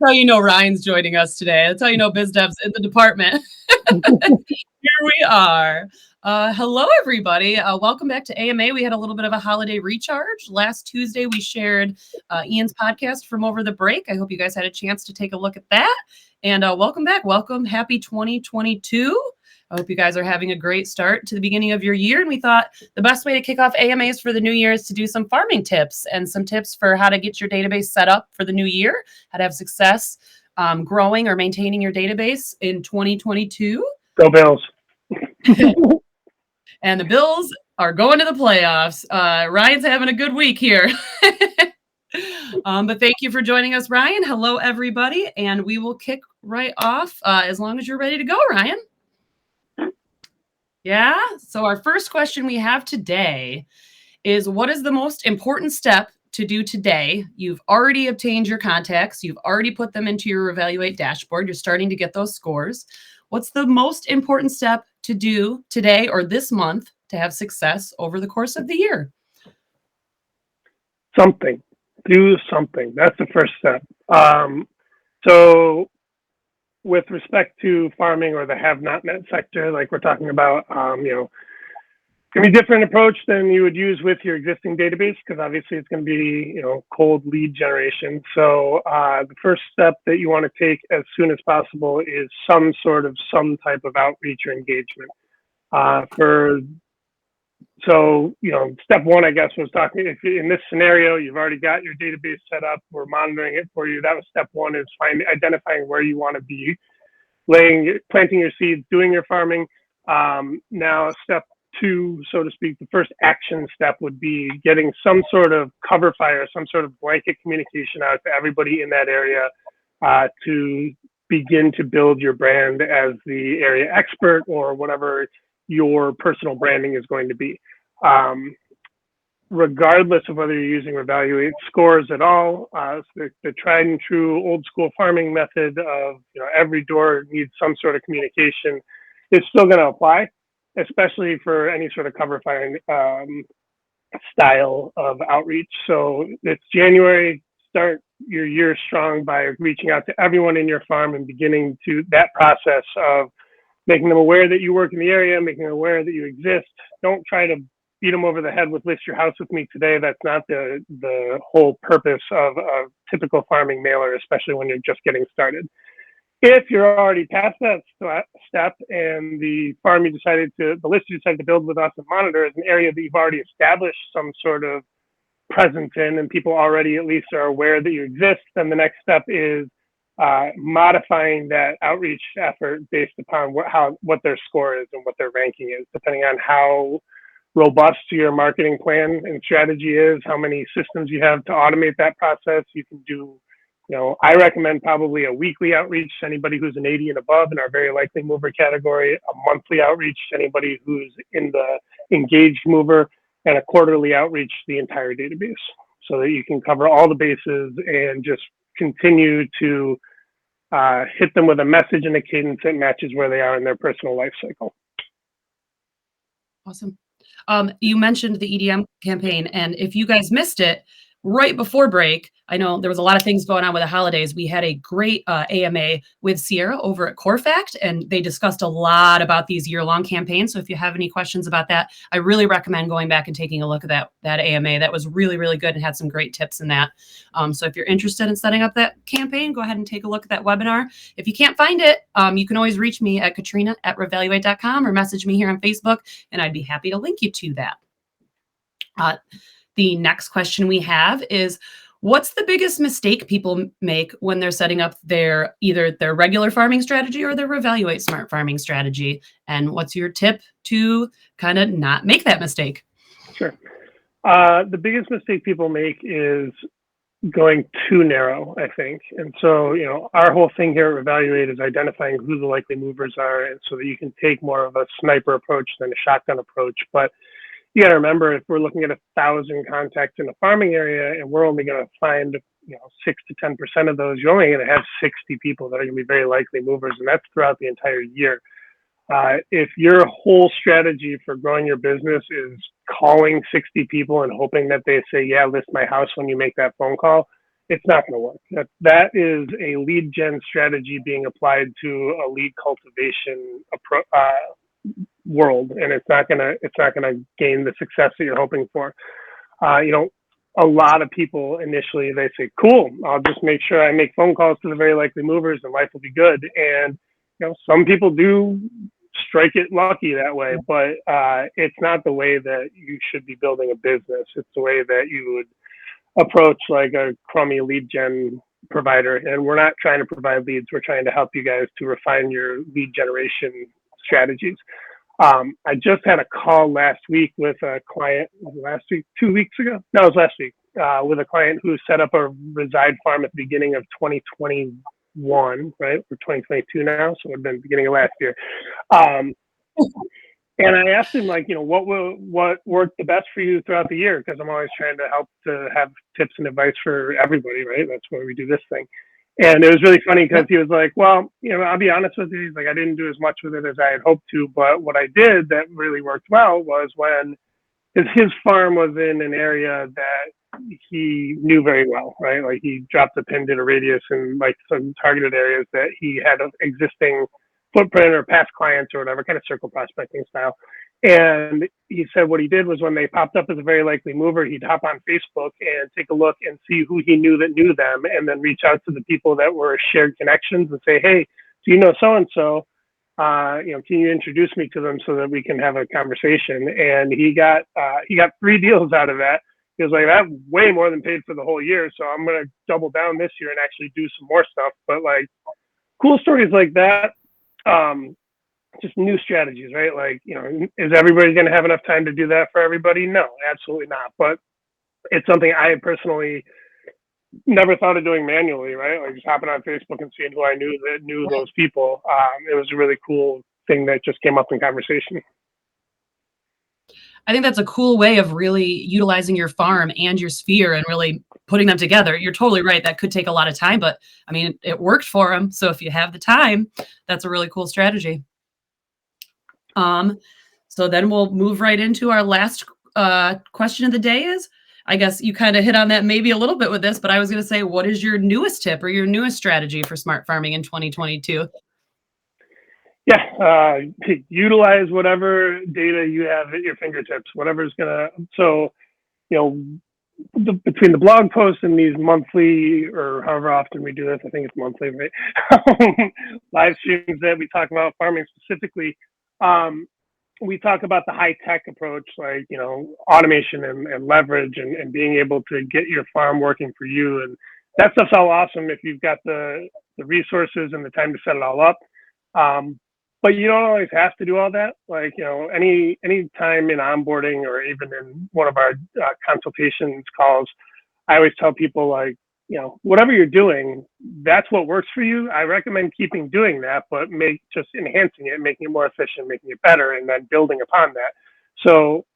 how you know Ryan's joining us today. That's how you know BizDev's in the department. Here we are. Hello, everybody. Welcome back to AMA. We had a little bit of a holiday recharge. Last Tuesday, we shared Ian's podcast from over the break. I hope you guys had a chance to take a look at that. And welcome back. Welcome. Happy 2022. I hope you guys are having a great start to the beginning of your year. And we thought the best way to kick off AMAs for the new year is to do some farming tips and some tips for how to get your database set up for the new year, how to have success growing or maintaining your database in 2022. Go Bills. And the Bills are going to the playoffs. Ryan's having a good week here. But thank you for joining us, Ryan. Hello, everybody. And we will kick right off as long as you're ready to go, Ryan. Yeah. So our first question we have today is, what is the most important step to do today? You've already obtained your contacts. You've already put them into your Revaluate dashboard. You're starting to get those scores. What's the most important step to do today or this month to have success over the course of the year? Something. Do something. That's the first step. So with respect to farming or the have-not-met sector, like we're talking about, going to be a different approach than you would use with your existing database, because obviously it's going to be, cold lead generation. So the first step that you want to take as soon as possible is some type of outreach or engagement. Step one, I guess, was talking, if in this scenario, you've already got your database set up, we're monitoring it for you. That was step one, is identifying where you want to be, planting your seeds, doing your farming. Now step two, so to speak, the first action step would be getting some sort of cover fire, some sort of blanket communication out to everybody in that area to begin to build your brand as the area expert or whatever your personal branding is going to be. Regardless of whether you're using Revaluate scores at all, the tried and true old school farming method of every door needs some sort of communication is still going to apply, especially for any sort of cover firing style of outreach. So it's January. Start your year strong by reaching out to everyone in your farm and beginning to that process of making them aware that you work in the area, making them aware that you exist. Don't try to beat them over the head with list your house with me today. That's not the whole purpose of a typical farming mailer, especially when you're just getting started. If you're already past that step and the list you decided to build with us and monitor is an area that you've already established some sort of presence in and people already at least are aware that you exist, then the next step is modifying that outreach effort based upon what their score is and what their ranking is, depending on how robust your marketing plan and strategy is, how many systems you have to automate that process. You can do, I recommend probably a weekly outreach to anybody who's an 80 and above in our very likely mover category, a monthly outreach to anybody who's in the engaged mover, and a quarterly outreach to the entire database, so that you can cover all the bases and just continue to hit them with a message and a cadence that matches where they are in their personal life cycle. Awesome. You mentioned the EDM campaign, and if you guys missed it, right before break, I know there was a lot of things going on with the holidays. We had a great AMA with Sierra over at CoreFact, and they discussed a lot about these year-long campaigns. So if you have any questions about that, I really recommend going back and taking a look at that AMA. That was really, really good and had some great tips in that. So if you're interested in setting up that campaign, go ahead and take a look at that webinar. If you can't find it, you can always reach me at Katrina@revaluate.com or message me here on Facebook, and I'd be happy to link you to that. The next question we have is, what's the biggest mistake people make when they're setting up either their regular farming strategy or their Revaluate smart farming strategy? And what's your tip to kind of not make that mistake? Sure. The biggest mistake people make is going too narrow, I think. And so, our whole thing here at Revaluate is identifying who the likely movers are, and so that you can take more of a sniper approach than a shotgun approach. But you got to remember, if we're looking at 1,000 contacts in a farming area and we're only going to find 6 to 10% of those, you're only going to have 60 people that are going to be very likely movers, and that's throughout the entire year. If your whole strategy for growing your business is calling 60 people and hoping that they say, yeah, list my house when you make that phone call, it's not going to work. That is a lead gen strategy being applied to a lead cultivation world, and it's not gonna gain the success that you're hoping for. You know, a lot of people initially they say, "Cool, I'll just make sure I make phone calls to the very likely movers, and life will be good." And some people do strike it lucky that way, but it's not the way that you should be building a business. It's the way that you would approach like a crummy lead gen provider. And we're not trying to provide leads. We're trying to help you guys to refine your lead generation strategies. I just had a call last week with a client. Last week, 2 weeks ago? No, it was last week. With a client who set up a reside farm at the beginning of 2021, right? We're 2022 now, so it would have been beginning of last year. Um, and I asked him, like, what worked the best for you throughout the year? Because I'm always trying to help to have tips and advice for everybody, right? That's why we do this thing. And it was really funny because he was like, well, I'll be honest with you. He's like, I didn't do as much with it as I had hoped to. But what I did that really worked well was when his farm was in an area that he knew very well, right? Like he dropped a pin, did a radius in like some targeted areas that he had an existing footprint or past clients or whatever, kind of circle prospecting style. And he said what he did was when they popped up as a very likely mover, he'd hop on Facebook and take a look and see who he knew that knew them, and then reach out to the people that were shared connections and say, hey, do you know so-and-so? Can you introduce me to them so that we can have a conversation? And he got 3 deals out of that. He was like, that way more than paid for the whole year. So I'm going to double down this year and actually do some more stuff. But like cool stories like that. Just new strategies, right? Like, is everybody going to have enough time to do that for everybody? No, absolutely not. But it's something I personally never thought of doing manually, right? Like just hopping on Facebook and seeing who I knew that knew those people. It was a really cool thing that just came up in conversation. I think that's a cool way of really utilizing your farm and your sphere and really putting them together. You're totally right. That could take a lot of time, but I mean, it worked for them. So if you have the time, that's a really cool strategy. So then we'll move right into our last question of the day is, I guess you kind of hit on that maybe a little bit with this, but I was going to say, what is your newest tip or your newest strategy for smart farming in 2022? Yeah, utilize whatever data you have at your fingertips, whatever's gonna. So, between the blog posts and these monthly or however often we do this, I think it's monthly, right? Live streams that we talk about farming specifically. We talk about the high tech approach, like automation and leverage and being able to get your farm working for you, and that stuff's all awesome if you've got the resources and the time to set it all up. But you don't always have to do all that. Like, any time in onboarding or even in one of our consultations calls, I always tell people like, whatever you're doing, that's what works for you. I recommend keeping doing that, but just enhancing it, making it more efficient, making it better, and then building upon that. So,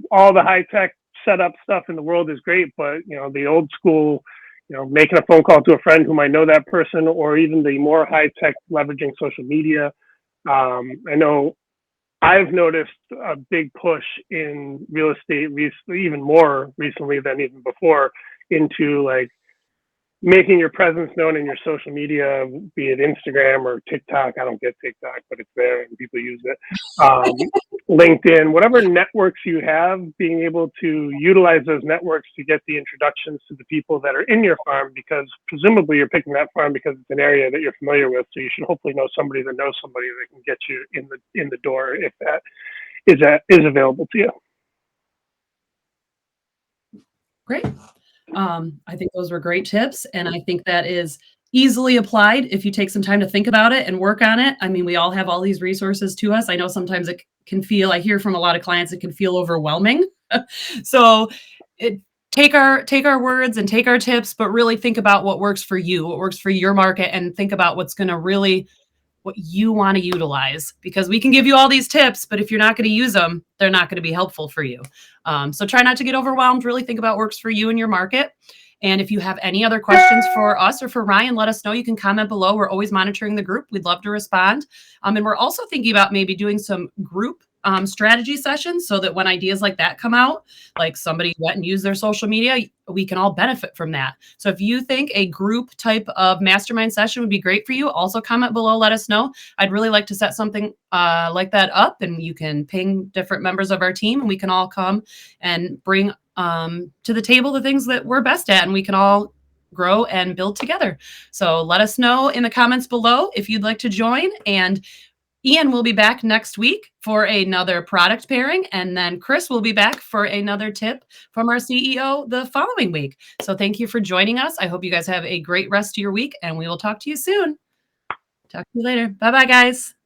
all the high tech setup stuff in the world is great, but the old school, making a phone call to a friend who might know that person, or even the more high tech leveraging social media. I know I've noticed a big push in real estate, even more recently than even before, into like making your presence known in your social media, be it Instagram or TikTok. I don't get TikTok, but it's there and people use it. LinkedIn, whatever networks you have, being able to utilize those networks to get the introductions to the people that are in your farm, because presumably you're picking that farm because it's an area that you're familiar with. So you should hopefully know somebody that knows somebody that can get you in the door if that is available to you. Great. I think those were great tips. And I think that is easily applied if you take some time to think about it and work on it. I mean, we all have all these resources to us. I know sometimes it can feel, I hear from a lot of clients, it can feel overwhelming. So take our words and take our tips, but really think about what works for you, what works for your market, and think about what's going to really what you want to utilize, because we can give you all these tips, but if you're not going to use them, they're not going to be helpful for you. So try not to get overwhelmed. Really think about what works for you and your market. And if you have any other questions for us or for Ryan, let us know. You can comment below. We're always monitoring the group. We'd love to respond. And we're also thinking about maybe doing some group strategy sessions so that when ideas like that come out, like somebody went and used their social media, we can all benefit from that. So if you think a group type of mastermind session would be great for you, also comment below, let us know. I'd really like to set something like that up, and you can ping different members of our team and we can all come and bring to the table the things that we're best at, and we can all grow and build together. So let us know in the comments below if you'd like to join. And Ian will be back next week for another product pairing, and then Chris will be back for another tip from our CEO the following week. So thank you for joining us. I hope you guys have a great rest of your week, and we will talk to you soon. Talk to you later. Bye-bye, guys.